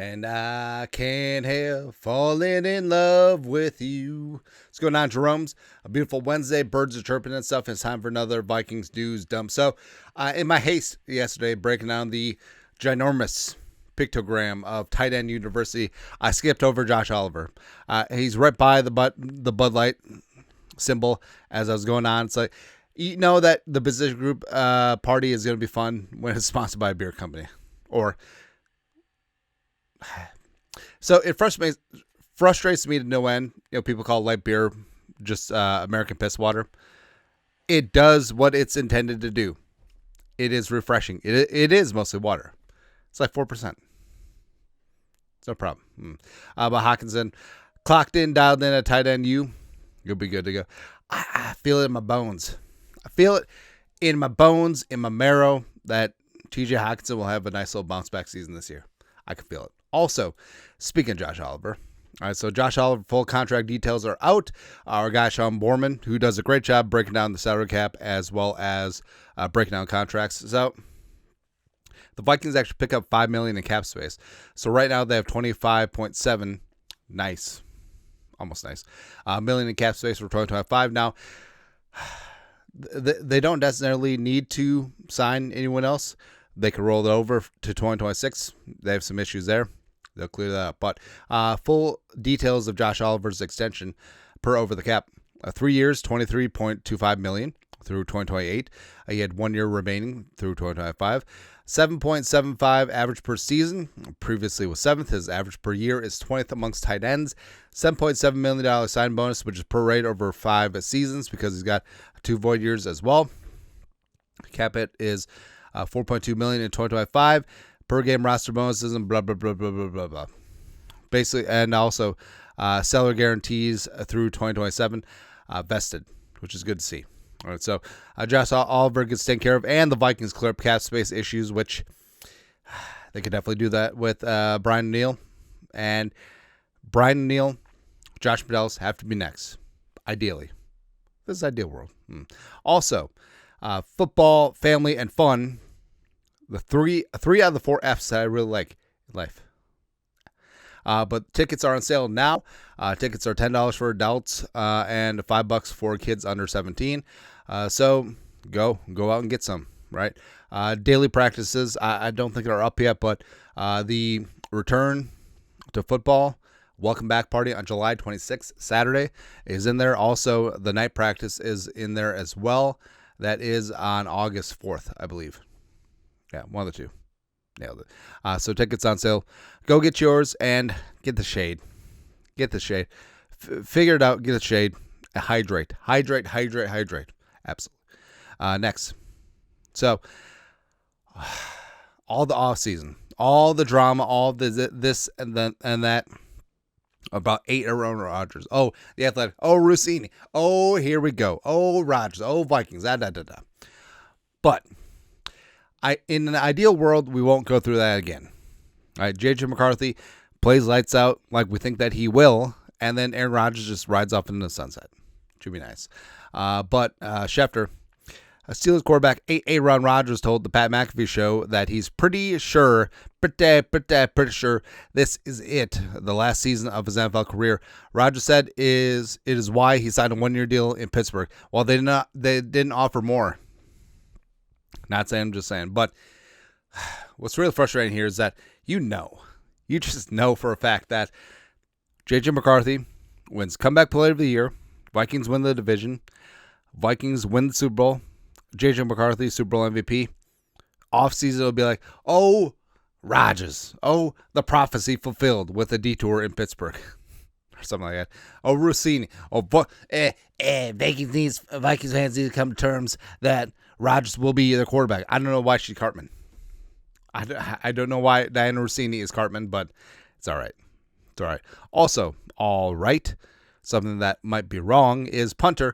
And I can't help falling in love with you. What's going on, Jerome's? A beautiful Wednesday. Birds are chirping and stuff. It's time for another Vikings news dump. So, in my haste yesterday, breaking down the ginormous pictogram of Tight End University, I skipped over Josh Oliver. He's right by the Bud Light symbol as I was going on. It's like, you know that the position group party is going to be fun when it's sponsored by a beer company. So it frustrates me to no end. You know, people call light beer just American piss water. It does what it's intended to do. It is refreshing. It is mostly water. It's like 4%. It's no problem. But Hawkinson clocked in, dialed in at tight end U. You'll be good to go. I feel it in my bones. I feel it in my bones, in my marrow, that TJ Hawkinson will have a nice little bounce back season this year. I can feel it. Also, speaking of Josh Oliver, all right, so Josh Oliver full contract details are out. Our guy Sean Borman, who does a great job breaking down the salary cap as well as breaking down contracts. So the Vikings actually pick up $5 million in cap space. So right now they have 25.7. Nice, almost nice. Million in cap space for 2025. Now they don't necessarily need to sign anyone else. They could roll it over to 2026. They have some issues there. They'll clear that up. But full details of Josh Oliver's extension per over the cap. 3 years, $23.25 million through 2028. He had 1 year remaining through 2025. 7.75 average per season. Previously was 7th. His average per year is 20th amongst tight ends. $7.7 million sign bonus, which is prorated over 5 seasons because he's got 2 void years as well. Cap hit is $4.2 million in 2025. Per game roster bonuses and blah, blah, blah, blah, blah, blah, blah. Basically, and also salary guarantees through 2027 vested, which is good to see. All right, so Josh Oliver gets taken care of, and the Vikings clear up cap space issues, which they could definitely do that with Brian O'Neill. And Brian O'Neill, Josh McDaniels have to be next, ideally. This is ideal world. Also, football, family, and fun. The three out of the 4 F's that I really like in life. But tickets are on sale now. Tickets are $10 for adults and $5 for kids under 17. So go out and get some, right? Daily practices, I don't think are up yet, but the return to football welcome back party on July 26th, Saturday, is in there. Also, the night practice is in there as well. That is on August 4th, I believe. Yeah, one of the two. Nailed it. So tickets on sale. Go get yours and get the shade. Get the shade. Figure it out. Get the shade. Hydrate. Absolutely. Next. So, all the off season, all the drama, all the this and then and that. About 8 around Rodgers. Oh, the Athletic. Oh, Rossini. Oh, here we go. Oh, Rodgers. Oh, Vikings. But in an ideal world, we won't go through that again. All right, J.J. McCarthy plays lights out like we think that he will, and then Aaron Rodgers just rides off into the sunset. Should be nice. But Schefter, a Steelers quarterback, Aaron Rodgers told the Pat McAfee show that he's pretty sure this is it, the last season of his NFL career. Rodgers said it is why he signed a 1-year deal in Pittsburgh. Well, they didn't offer more. Not saying, I'm just saying. But what's really frustrating here is that you just know for a fact that J.J. McCarthy wins comeback player of the year. Vikings win the division. Vikings win the Super Bowl. J.J. McCarthy, Super Bowl MVP. Offseason, it'll be like, oh, Rodgers. Oh, the prophecy fulfilled with a detour in Pittsburgh. Or something like that. Oh, Rossini. Oh, Vikings fans need to come to terms that Rodgers will be the quarterback. I don't know why she's Cartman. I don't know why Diana Rossini is Cartman, but it's all right. It's all right. Also, all right, something that might be wrong is punter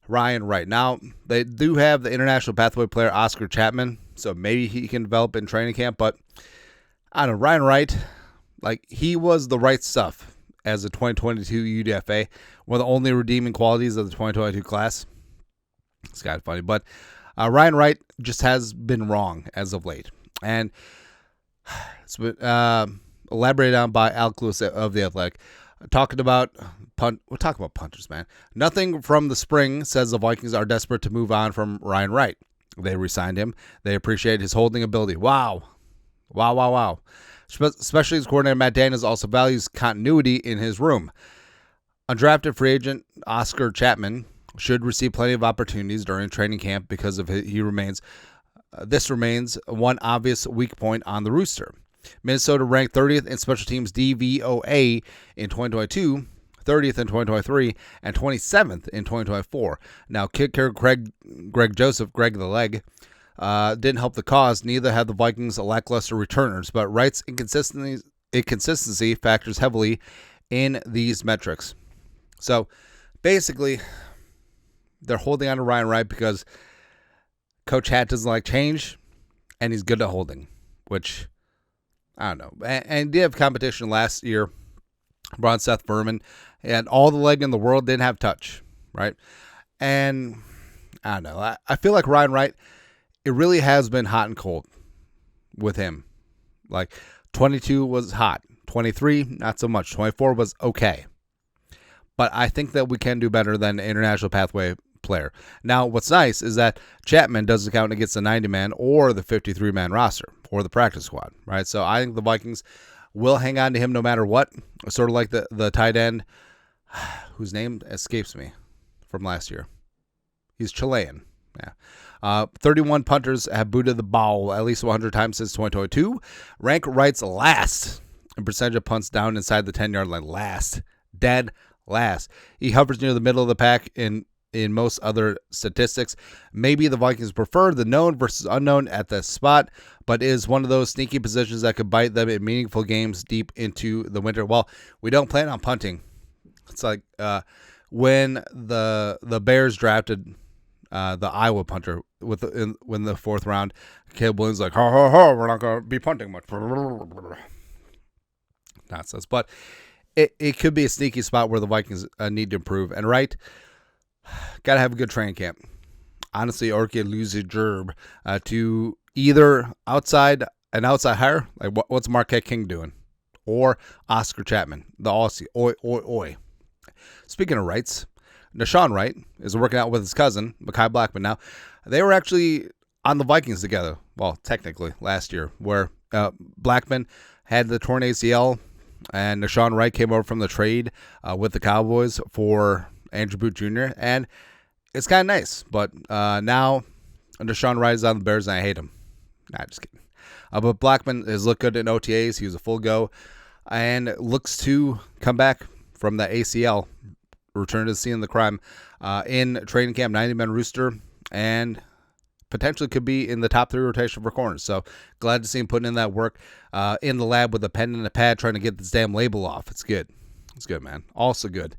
Ryan Wright. Now, they do have the international pathway player Oscar Chapman, so maybe he can develop in training camp, but I don't know. Ryan Wright, like, he was the right stuff as a 2022 UDFA, one of the only redeeming qualities of the 2022 class. It's kind of funny, but Ryan Wright just has been wrong as of late. And it's been, elaborated on by Alec Lewis of The Athletic. Talking about we're talking about punters, man. Nothing from the spring says the Vikings are desperate to move on from Ryan Wright. They re-signed him. They appreciate his holding ability. Wow. Especially his coordinator, Matt Daniels, also values continuity in his room. Undrafted free agent Oscar Chapman should receive plenty of opportunities during training camp because of this remains one obvious weak point on the roster. Minnesota ranked 30th in special teams DVOA in 2022, 30th in 2023, and 27th in 2024. Now, kicker Greg the Leg, didn't help the cause. Neither had the Vikings lackluster returners, but Wright's inconsistency factors heavily in these metrics. So, basically, they're holding on to Ryan Wright because Coach Hat doesn't like change, and he's good at holding, which, I don't know. And did have competition last year. Brought in Seth Furman, and all the leg in the world, didn't have touch, right? And I don't know. I feel like Ryan Wright, it really has been hot and cold with him. Like 22 was hot, 23 not so much, 24 was okay. But I think that we can do better than an international pathway player. Now, what's nice is that Chapman doesn't count against the 90-man or the 53-man roster or the practice squad, right? So I think the Vikings will hang on to him no matter what, sort of like the tight end whose name escapes me from last year. He's Chilean. Yeah. 31 punters have booted the ball at least 100 times since 2022. Rank Wright's last in percentage of punts down inside the 10-yard line. Dead last. He hovers near the middle of the pack in most other statistics. Maybe the Vikings prefer the known versus unknown at this spot, but is one of those sneaky positions that could bite them in meaningful games deep into the winter. Well, we don't plan on punting. It's like when the Bears drafted the Iowa punter when the fourth round, Caleb Williams like, we're not going to be punting much. Nonsense. But it could be a sneaky spot where the Vikings need to improve. And right, got to have a good training camp. Honestly, or could lose a gerb to either an outside hire, like what's Marquette King doing, or Oscar Chapman, the Aussie. Oi. Speaking of Wrights, Deshaun Wright is working out with his cousin, Mekhi Blackman. Now, they were actually on the Vikings together, well, technically, last year, where Blackman had the torn ACL, and Deshaun Wright came over from the trade with the Cowboys for Andrew Booth Jr., and it's kind of nice. But now Deshaun Wright is on the Bears, and I hate him. Nah, just kidding. But Blackman has looked good in OTAs. He was a full go, and looks to come back from the ACL, return to the scene of the crime in training camp, 90-man rooster, and potentially could be in the top 3 rotation for corners. So glad to see him putting in that work in the lab with a pen and a pad trying to get this damn label off. It's good. It's good, man. Also good.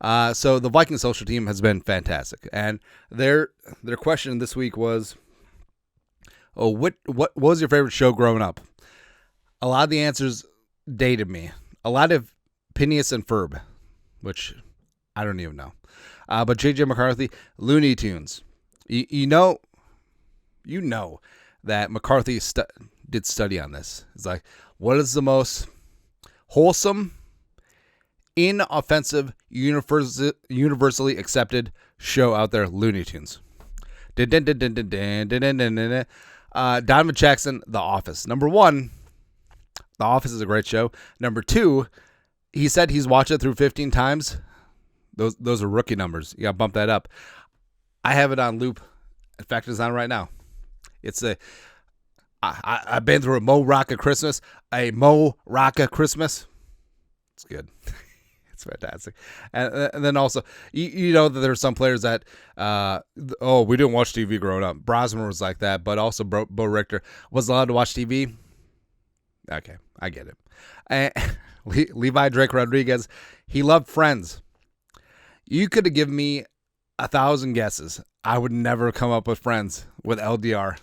So the Vikings social team has been fantastic. And their question this week was, what was your favorite show growing up? A lot of the answers dated me. A lot of Phineas and Ferb, which I don't even know. But J.J. McCarthy, Looney Tunes. You know that McCarthy did study on this. It's like, what is the most wholesome, inoffensive, universally accepted show out there? Looney Tunes. Donovan Jackson, The Office. Number 1, The Office is a great show. Number 2, he said he's watched it through 15 times. Those are rookie numbers. You got to bump that up. I have it on loop. In fact, it's on right now. It's I've been through a Mo Rocca Christmas. A Mo Rocca Christmas. It's good. It's fantastic. And then also, you know that there are some players that, we didn't watch TV growing up. Brosman was like that, but also Bo Richter was allowed to watch TV. Okay, I get it. And Levi Drake Rodriguez, he loved Friends. You could have given me 1,000 guesses. I would never come up with Friends with LDR.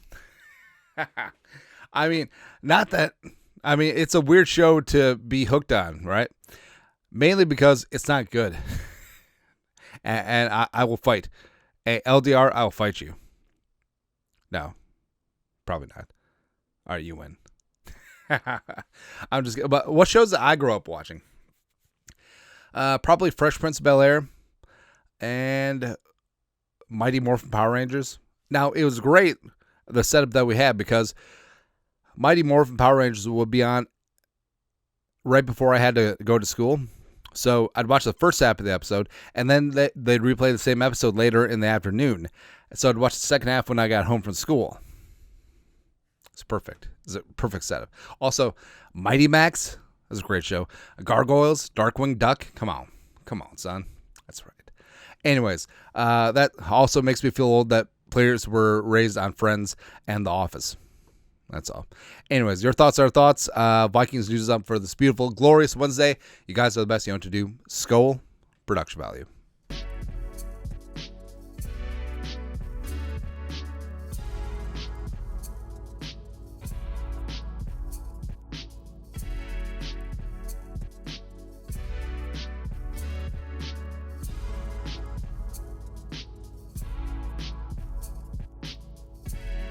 I mean, it's a weird show to be hooked on, right? Mainly because it's not good. and I will fight. Hey, LDR, I will fight you. No, probably not. All right, you win. I'm just. But what shows that I grew up watching? Probably Fresh Prince of Bel-Air and Mighty Morphin Power Rangers. Now, it was great, the setup that we had, because Mighty Morphin Power Rangers would be on right before I had to go to school. So I'd watch the first half of the episode, and then they'd replay the same episode later in the afternoon. So I'd watch the second half when I got home from school. It's perfect. It's a perfect setup. Also, Mighty Max is a great show. Gargoyles, Darkwing Duck. Come on, son. That's right. Anyways, that also makes me feel old that players were raised on Friends and The Office. That's all. Anyways, your thoughts are our thoughts. Vikings news is up for this beautiful, glorious Wednesday. You guys are the best. You know what to do. Skol, production value.